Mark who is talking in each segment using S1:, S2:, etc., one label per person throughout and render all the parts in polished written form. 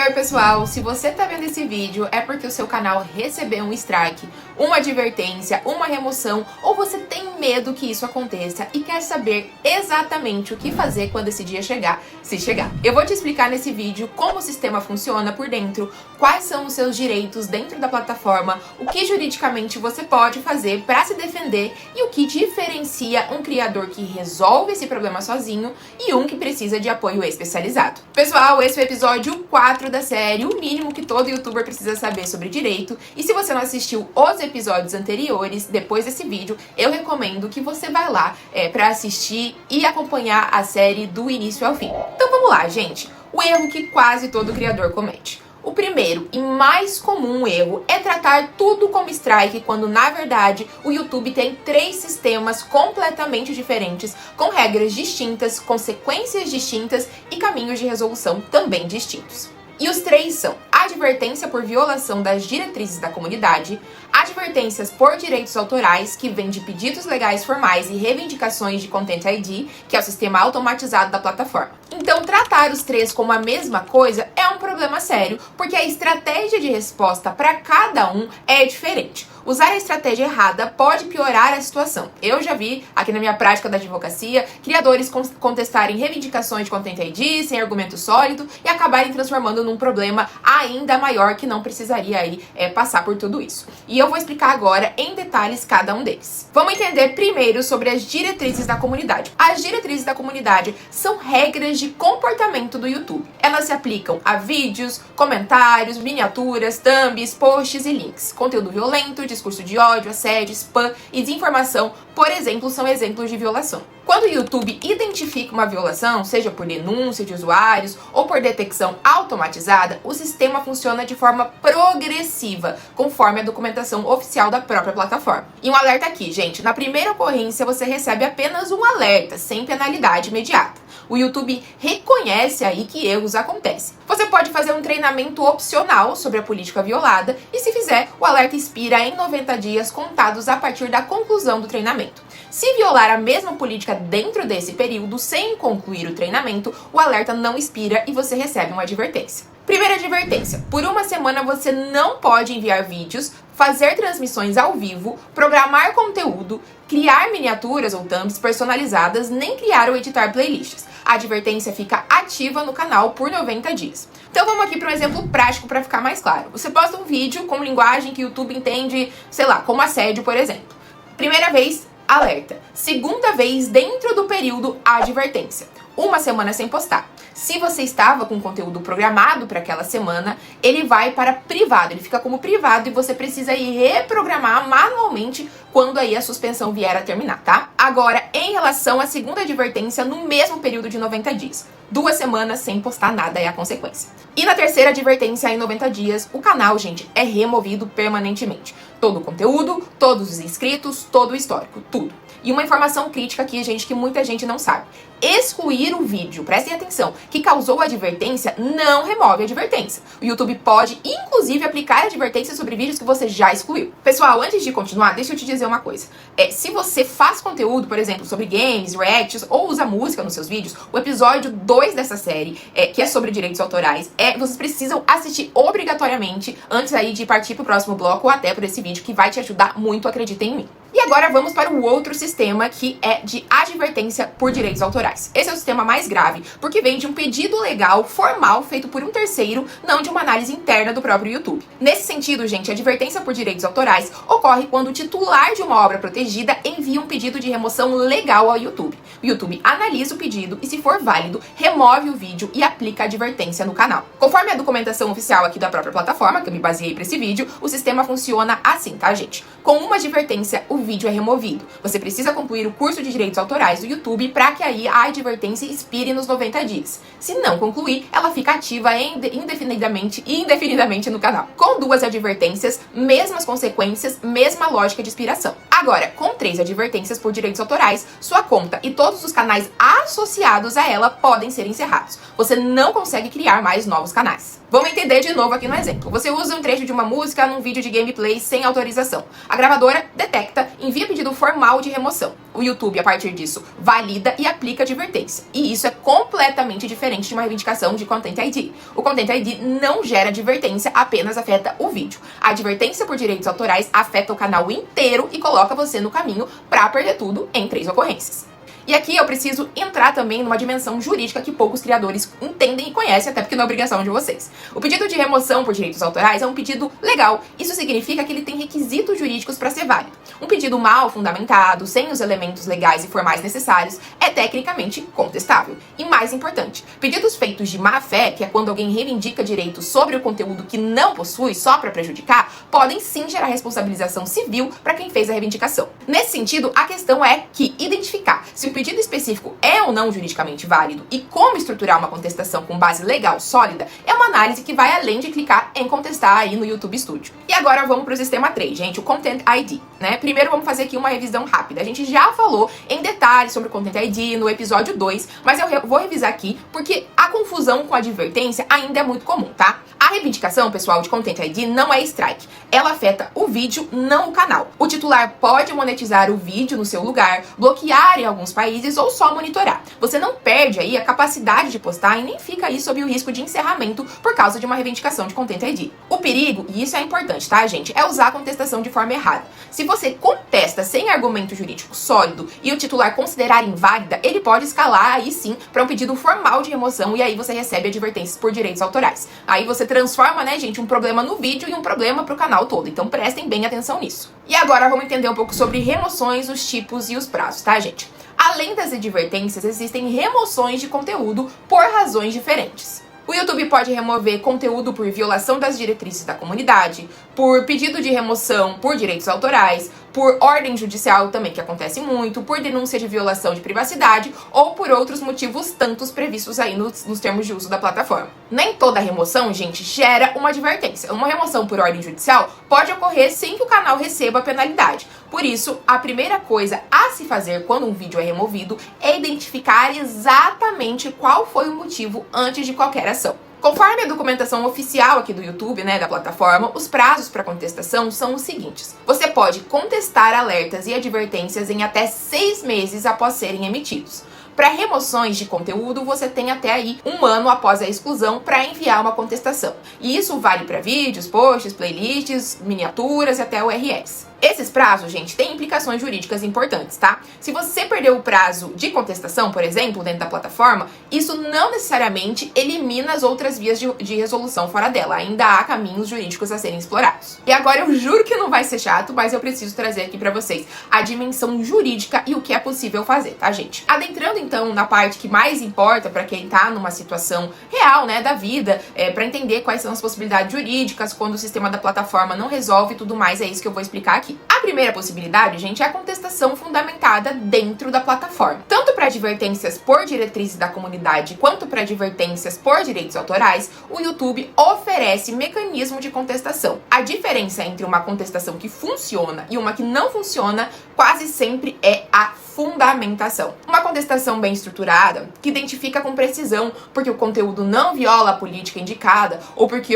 S1: Oi pessoal, se você tá vendo esse vídeo é porque o seu canal recebeu um strike, uma advertência, uma remoção ou você tem medo que isso aconteça e quer saber exatamente o que fazer quando esse dia chegar, se chegar. Eu vou te explicar nesse vídeo como o sistema funciona por dentro, quais são os seus direitos dentro da plataforma, o que juridicamente você pode fazer para se defender e o que diferencia um criador que resolve esse problema sozinho e um que precisa de apoio especializado. Pessoal, esse é o episódio 4 da série, o mínimo que todo youtuber precisa saber sobre direito. E se você não assistiu os episódios anteriores, depois desse vídeo, eu recomendo que você vá lá para assistir e acompanhar a série do início ao fim. Então vamos lá, gente. O erro que quase todo criador comete. O primeiro e mais comum erro é tratar tudo como strike, quando na verdade o YouTube tem 3 sistemas completamente diferentes, com regras distintas, consequências distintas e caminhos de resolução também distintos. E os 3 são advertência por violação das diretrizes da comunidade, advertências por direitos autorais, que vem de pedidos legais formais e reivindicações de Content ID, que é o sistema automatizado da plataforma. Então, tratar os 3 como a mesma coisa é um problema sério, porque a estratégia de resposta para cada um é diferente. Usar a estratégia errada pode piorar a situação. Eu já vi, aqui na minha prática da advocacia, criadores contestarem reivindicações de Content ID sem argumento sólido e acabarem transformando num problema ainda maior que não precisaria aí passar por tudo isso. E eu vou explicar agora em detalhes cada um deles. Vamos entender primeiro sobre as diretrizes da comunidade. As diretrizes da comunidade são regras de comportamento do YouTube. Elas se aplicam a vídeos, comentários, miniaturas, thumbs, posts e links. Conteúdo violento, discurso de ódio, assédio, spam e desinformação, por exemplo, são exemplos de violação. Quando o YouTube identifica uma violação, seja por denúncia de usuários ou por detecção automatizada, o sistema funciona de forma progressiva, conforme a documentação oficial da própria plataforma. E um alerta aqui, gente, na primeira ocorrência você recebe apenas um alerta, sem penalidade imediata. O YouTube reconhece aí que erros acontecem. Você pode fazer um treinamento opcional sobre a política violada e, se fizer, o alerta expira em 90 dias contados a partir da conclusão do treinamento. Se violar a mesma política dentro desse período, sem concluir o treinamento, o alerta não expira e você recebe uma advertência. Primeira advertência: por uma semana você não pode enviar vídeos, fazer transmissões ao vivo, programar conteúdo, criar miniaturas ou thumbs personalizadas, nem criar ou editar playlists. A advertência fica ativa no canal por 90 dias. Então vamos aqui para um exemplo prático para ficar mais claro. Você posta um vídeo com linguagem que o YouTube entende, sei lá, como assédio, por exemplo. Primeira vez, alerta. Segunda vez, dentro do período, advertência. Uma semana sem postar. Se você estava com conteúdo programado para aquela semana, ele vai para privado, ele fica como privado e você precisa ir reprogramar manualmente quando aí a suspensão vier a terminar, tá? Agora, em relação à segunda advertência, no mesmo período de 90 dias. 2 semanas sem postar nada é a consequência. E na terceira advertência, em 90 dias, o canal, gente, é removido permanentemente. Todo o conteúdo, todos os inscritos, todo o histórico, tudo. E uma informação crítica aqui, gente, que muita gente não sabe. Excluir o vídeo, prestem atenção, que causou a advertência não remove a advertência. O YouTube pode, inclusive, aplicar a advertência sobre vídeos que você já excluiu. Pessoal, antes de continuar, deixa eu te dizer uma coisa. Se você faz conteúdo, por exemplo, sobre games, reacts ou usa música nos seus vídeos, o episódio 2 dessa série, que é sobre direitos autorais, vocês precisam assistir obrigatoriamente antes aí de partir pro próximo bloco ou até por esse vídeo, que vai te ajudar muito, acreditem em mim. E agora vamos para o outro sistema, que é de advertência por direitos autorais. Esse é o sistema mais grave, porque vem de um pedido legal formal feito por um terceiro, não de uma análise interna do próprio YouTube. Nesse sentido, gente, a advertência por direitos autorais ocorre quando o titular de uma obra protegida envia um pedido de remoção legal ao YouTube. O YouTube analisa o pedido e, se for válido, remove o vídeo e aplica a advertência no canal. Conforme a documentação oficial aqui da própria plataforma, que eu me baseei para esse vídeo, o sistema funciona assim, tá, gente? Com uma advertência, o vídeo é removido. Você precisa concluir o curso de direitos autorais do YouTube para que aí a advertência expire nos 90 dias. Se não concluir, ela fica ativa indefinidamente no canal. Com 2 advertências, mesmas consequências, mesma lógica de expiração. Agora, com 3 advertências por direitos autorais, sua conta e todos os canais associados a ela podem ser encerrados. Você não consegue criar mais novos canais. Vamos entender de novo aqui no exemplo. Você usa um trecho de uma música num vídeo de gameplay sem autorização. A gravadora detecta, envia pedido formal de remoção. o YouTube, a partir disso, valida e aplica advertência. E isso é completamente diferente de uma reivindicação de Content ID. O Content ID não gera advertência, apenas afeta o vídeo. A advertência por direitos autorais afeta o canal inteiro e coloca você no caminho para perder tudo em 3 ocorrências. E aqui eu preciso entrar também numa dimensão jurídica que poucos criadores entendem e conhecem, até porque não é obrigação de vocês. O pedido de remoção por direitos autorais é um pedido legal. Isso significa que ele tem requisitos jurídicos para ser válido. Um pedido mal fundamentado, sem os elementos legais e formais necessários, é tecnicamente contestável. E mais importante, pedidos feitos de má fé, que é quando alguém reivindica direitos sobre o conteúdo que não possui só para prejudicar, podem sim gerar responsabilização civil para quem fez a reivindicação. Nesse sentido, a questão é que identificar se o pedido específico é ou não juridicamente válido e como estruturar uma contestação com base legal sólida é uma análise que vai além de clicar em contestar aí no YouTube Studio. E agora vamos para o sistema 3, gente, o Content ID, né? Primeiro vamos fazer aqui uma revisão rápida. A gente já falou em detalhes sobre o Content ID no episódio 2, mas eu vou revisar aqui porque a confusão com a advertência ainda é muito comum, tá? A reivindicação, pessoal, de Content ID não é strike. Ela afeta o vídeo, não o canal. O titular pode monetizar o vídeo no seu lugar, bloquear em alguns países ou só monitorar. Você não perde aí a capacidade de postar e nem fica aí sob o risco de encerramento por causa de uma reivindicação de Content ID. O perigo, e isso é importante, tá, gente, é usar a contestação de forma errada. Se você contesta sem argumento jurídico sólido e o titular considerar inválida, ele pode escalar aí sim para um pedido formal de remoção e aí você recebe advertências por direitos autorais. Aí você transforma, né, gente, um problema no vídeo e um problema pro canal todo. Então prestem bem atenção nisso. E agora vamos entender um pouco sobre remoções, os tipos e os prazos, tá, gente? Além das advertências, existem remoções de conteúdo por razões diferentes. O YouTube pode remover conteúdo por violação das diretrizes da comunidade, por pedido de remoção por direitos autorais, por ordem judicial também, que acontece muito, por denúncia de violação de privacidade ou por outros motivos tantos previstos aí nos termos de uso da plataforma. Nem toda remoção, gente, gera uma advertência. Uma remoção por ordem judicial pode ocorrer sem que o canal receba a penalidade. Por isso, a primeira coisa a se fazer quando um vídeo é removido é identificar exatamente qual foi o motivo antes de qualquer ação. Conforme a documentação oficial aqui do YouTube, né, da plataforma, os prazos para contestação são os seguintes. Você pode contestar alertas e advertências em até 6 meses após serem emitidos. Para remoções de conteúdo, você tem até aí 1 ano após a exclusão para enviar uma contestação. E isso vale para vídeos, posts, playlists, miniaturas e até URLs. Esses prazos, gente, têm implicações jurídicas importantes, tá? Se você perdeu o prazo de contestação, por exemplo, dentro da plataforma, isso não necessariamente elimina as outras vias de resolução fora dela. Ainda há caminhos jurídicos a serem explorados. E agora eu juro que não vai ser chato, mas eu preciso trazer aqui pra vocês a dimensão jurídica e o que é possível fazer, tá, gente? Adentrando, então, na parte que mais importa pra quem tá numa situação real, né, da vida, pra entender quais são as possibilidades jurídicas quando o sistema da plataforma não resolve e tudo mais, é isso que eu vou explicar aqui. A primeira possibilidade, gente, é a contestação fundamentada dentro da plataforma. Tanto para advertências por diretrizes da comunidade quanto para advertências por direitos autorais, o YouTube oferece mecanismo de contestação. A diferença entre uma contestação que funciona e uma que não funciona quase sempre é a fundamentação. Uma contestação bem estruturada, que identifica com precisão porque o conteúdo não viola a política indicada ou porque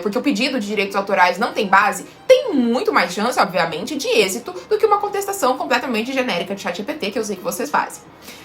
S1: porque o pedido de direitos autorais não tem base, tem muito mais chance, obviamente, de êxito do que uma contestação completamente genérica de ChatGPT, que eu sei que vocês fazem.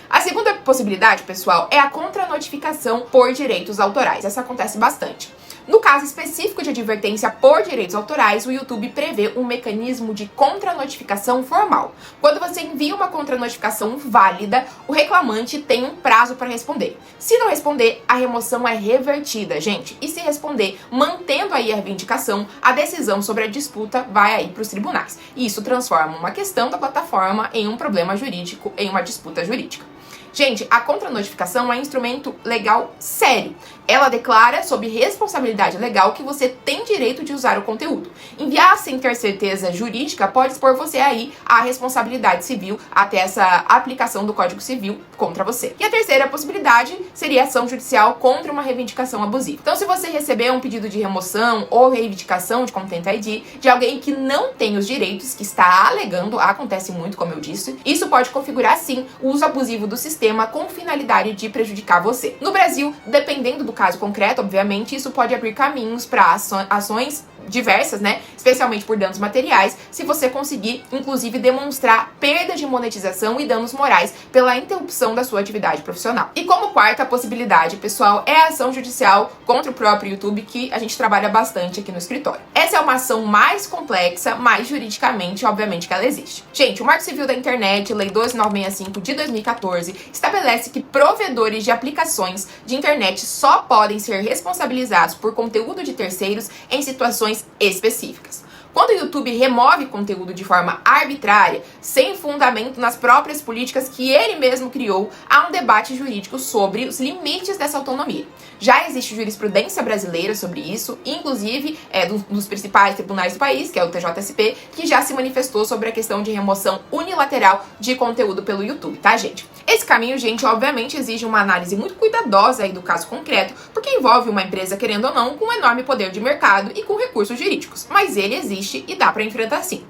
S1: A segunda possibilidade, pessoal, é a contranotificação por direitos autorais. Essa acontece bastante. No caso específico de advertência por direitos autorais, o YouTube prevê um mecanismo de contranotificação formal. Quando você envia uma contranotificação válida, o reclamante tem um prazo para responder. Se não responder, a remoção é revertida, gente. E se responder, mantendo aí a reivindicação, a decisão sobre a disputa vai aí para os tribunais. E isso transforma uma questão da plataforma em um problema jurídico, em uma disputa jurídica. Gente, a contranotificação é um instrumento legal sério. Ela declara, sob responsabilidade legal, que você tem direito de usar o conteúdo. Enviar sem ter certeza jurídica pode expor você aí à responsabilidade civil até essa aplicação do Código Civil contra você. E a terceira possibilidade seria ação judicial contra uma reivindicação abusiva. Então, se você receber um pedido de remoção ou reivindicação de Content ID de alguém que não tem os direitos que está alegando, acontece muito, como eu disse, isso pode configurar, sim, o uso abusivo do sistema com finalidade de prejudicar você. No Brasil, dependendo do caso concreto, obviamente, isso pode abrir caminhos para ações diversas, né? Especialmente por danos materiais, se você conseguir, inclusive, demonstrar perda de monetização e danos morais pela interrupção da sua atividade profissional. E como quarta possibilidade, pessoal, é a ação judicial contra o próprio YouTube, que a gente trabalha bastante aqui no escritório. Essa é uma ação mais complexa, mas juridicamente, obviamente, que ela existe. Gente, o Marco Civil da Internet, Lei 12965 de 2014, estabelece que provedores de aplicações de internet só podem ser responsabilizados por conteúdo de terceiros em situações específicas. Quando o YouTube remove conteúdo de forma arbitrária, sem fundamento nas próprias políticas que ele mesmo criou, há um debate jurídico sobre os limites dessa autonomia. Já existe jurisprudência brasileira sobre isso, inclusive dos principais tribunais do país, que é o TJSP, que já se manifestou sobre a questão de remoção unilateral de conteúdo pelo YouTube, tá, gente? Esse caminho, gente, obviamente exige uma análise muito cuidadosa aí do caso concreto, porque envolve uma empresa, querendo ou não, com um enorme poder de mercado e com recursos jurídicos. Mas ele existe e dá pra enfrentar sim.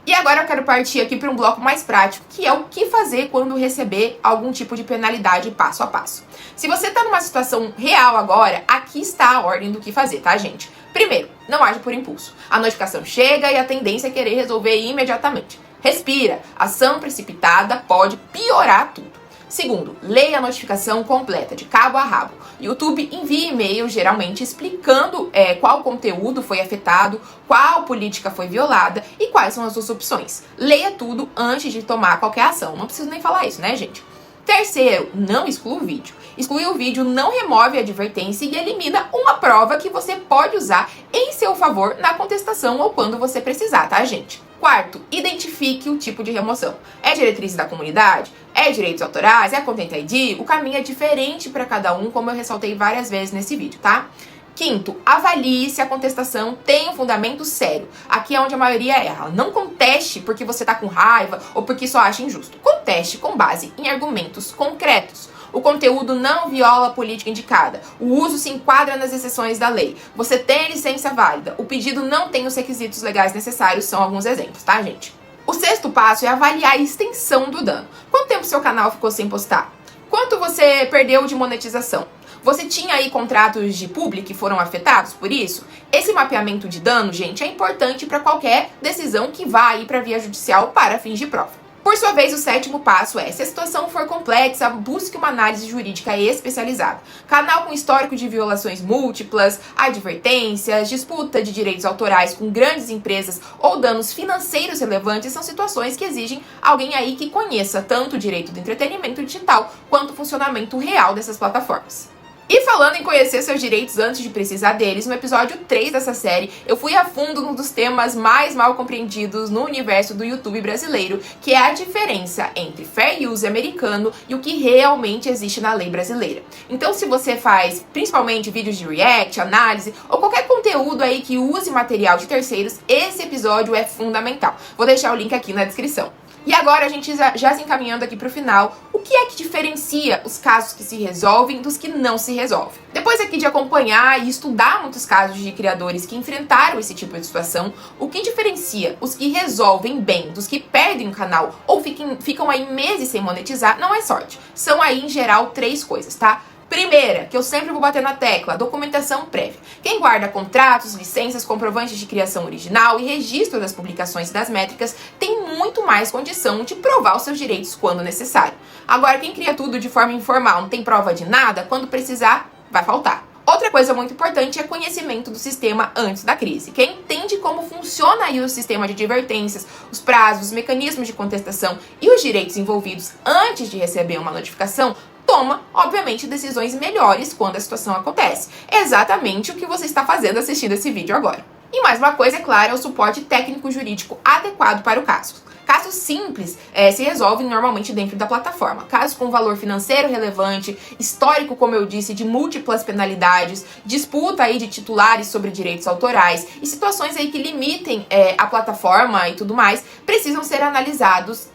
S1: E agora eu quero partir aqui para um bloco mais prático, que é o que fazer quando receber algum tipo de penalidade passo a passo. Se você tá numa situação real agora, aqui está a ordem do que fazer, tá, gente? Primeiro, não age por impulso. A notificação chega e a tendência é querer resolver imediatamente. Respira. Ação precipitada pode piorar tudo. Segundo, leia a notificação completa, de cabo a rabo. YouTube envia e-mail, geralmente, explicando qual conteúdo foi afetado, qual política foi violada e quais são as suas opções. Leia tudo antes de tomar qualquer ação. Não preciso nem falar isso, né, gente? Terceiro, não exclua o vídeo. Excluir o vídeo não remove a advertência e elimina uma prova que você pode usar em seu favor na contestação ou quando você precisar, tá, gente? Quarto, identifique o tipo de remoção. É diretriz da comunidade? É direitos autorais? É Content ID? O caminho é diferente para cada um, como eu ressaltei várias vezes nesse vídeo, tá? Quinto, avalie se a contestação tem um fundamento sério. Aqui é onde a maioria erra. Não conteste porque você tá com raiva ou porque só acha injusto. Conteste com base em argumentos concretos. O conteúdo não viola a política indicada. O uso se enquadra nas exceções da lei. Você tem licença válida. O pedido não tem os requisitos legais necessários. São alguns exemplos, tá, gente? O sexto passo é avaliar a extensão do dano. Quanto tempo seu canal ficou sem postar? Quanto você perdeu de monetização? Você tinha aí contratos de publi que foram afetados por isso? Esse mapeamento de dano, gente, é importante para qualquer decisão que vá aí para via judicial para fins de prova. Por sua vez, o sétimo passo é, se a situação for complexa, busque uma análise jurídica especializada. Canal com histórico de violações múltiplas, advertências, disputa de direitos autorais com grandes empresas ou danos financeiros relevantes são situações que exigem alguém aí que conheça tanto o direito do entretenimento digital quanto o funcionamento real dessas plataformas. E falando em conhecer seus direitos antes de precisar deles, no episódio 3 dessa série, eu fui a fundo num dos temas mais mal compreendidos no universo do YouTube brasileiro, que é a diferença entre fair use americano e o que realmente existe na lei brasileira. Então, se você faz principalmente vídeos de react, análise ou qualquer conteúdo aí que use material de terceiros, esse episódio é fundamental. Vou deixar o link aqui na descrição. E agora a gente já se encaminhando aqui para o final, o que é que diferencia os casos que se resolvem dos que não se resolvem? Depois aqui de acompanhar e estudar muitos casos de criadores que enfrentaram esse tipo de situação, o que diferencia os que resolvem bem dos que perdem o canal ou ficam aí meses sem monetizar não é sorte. São aí em geral 3 coisas, tá? Primeira, que eu sempre vou bater na tecla, documentação prévia. Quem guarda contratos, licenças, comprovantes de criação original e registro das publicações e das métricas tem muito mais condição de provar os seus direitos quando necessário. Agora, quem cria tudo de forma informal, não tem prova de nada, quando precisar, vai faltar. Outra coisa muito importante é conhecimento do sistema antes da crise. Quem entende como funciona aí o sistema de advertências, os prazos, os mecanismos de contestação e os direitos envolvidos antes de receber uma notificação, toma, obviamente, decisões melhores quando a situação acontece. É exatamente o que você está fazendo assistindo esse vídeo agora. E mais uma coisa, é claro, é o suporte técnico-jurídico adequado para o caso. Casos simples se resolvem normalmente dentro da plataforma. Casos com valor financeiro relevante, histórico, como eu disse, de múltiplas penalidades, disputa aí de titulares sobre direitos autorais e situações aí que limitem a plataforma e tudo mais, precisam ser analisados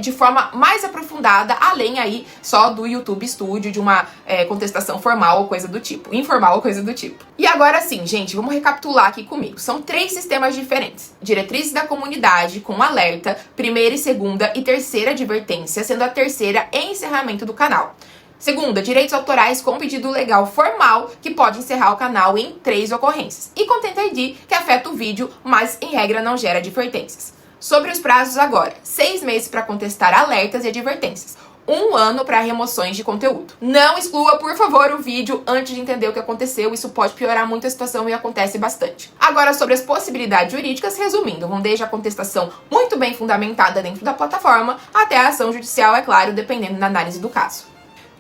S1: de forma mais aprofundada, além aí só do YouTube Studio, de uma contestação formal ou coisa do tipo, informal ou coisa do tipo. E agora sim, gente, vamos recapitular aqui comigo. São 3 sistemas diferentes. Diretrizes da comunidade com alerta, primeira e segunda e terceira advertência, sendo a terceira encerramento do canal. Segunda, direitos autorais com pedido legal formal, que pode encerrar o canal em 3 ocorrências. E Content ID, que afeta o vídeo, mas em regra não gera advertências. Sobre os prazos agora, 6 meses para contestar alertas e advertências. 1 ano para remoções de conteúdo. Não exclua, por favor, o vídeo antes de entender o que aconteceu. Isso pode piorar muito a situação e acontece bastante. Agora, sobre as possibilidades jurídicas, resumindo, vão desde a contestação muito bem fundamentada dentro da plataforma até a ação judicial, é claro, dependendo da análise do caso.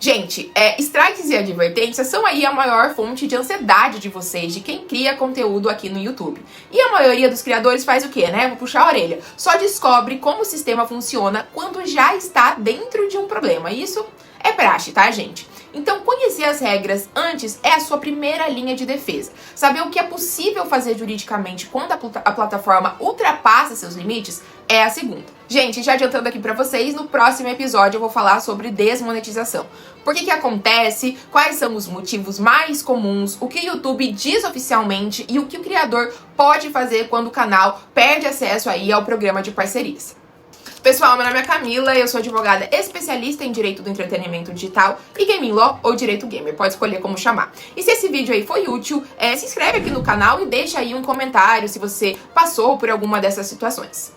S1: Gente, strikes e advertências são aí a maior fonte de ansiedade de vocês, de quem cria conteúdo aqui no YouTube. E a maioria dos criadores faz o quê, né? Vou puxar a orelha. Só descobre como o sistema funciona quando já está dentro de um problema. Isso é praxe, tá, gente? Então, conhecer as regras antes é a sua primeira linha de defesa. Saber o que é possível fazer juridicamente quando a plataforma ultrapassa seus limites é a segunda. Gente, já adiantando aqui pra vocês, no próximo episódio eu vou falar sobre desmonetização. Por que acontece, quais são os motivos mais comuns, o que o YouTube diz oficialmente e o que o criador pode fazer quando o canal perde acesso aí ao programa de parcerias. Pessoal, meu nome é Camila, eu sou advogada especialista em direito do entretenimento digital e gaming law ou direito gamer, pode escolher como chamar. E se esse vídeo aí foi útil, se inscreve aqui no canal e deixa aí um comentário se você passou por alguma dessas situações.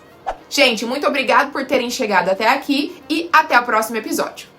S1: Gente, muito obrigado por terem chegado até aqui e até o próximo episódio.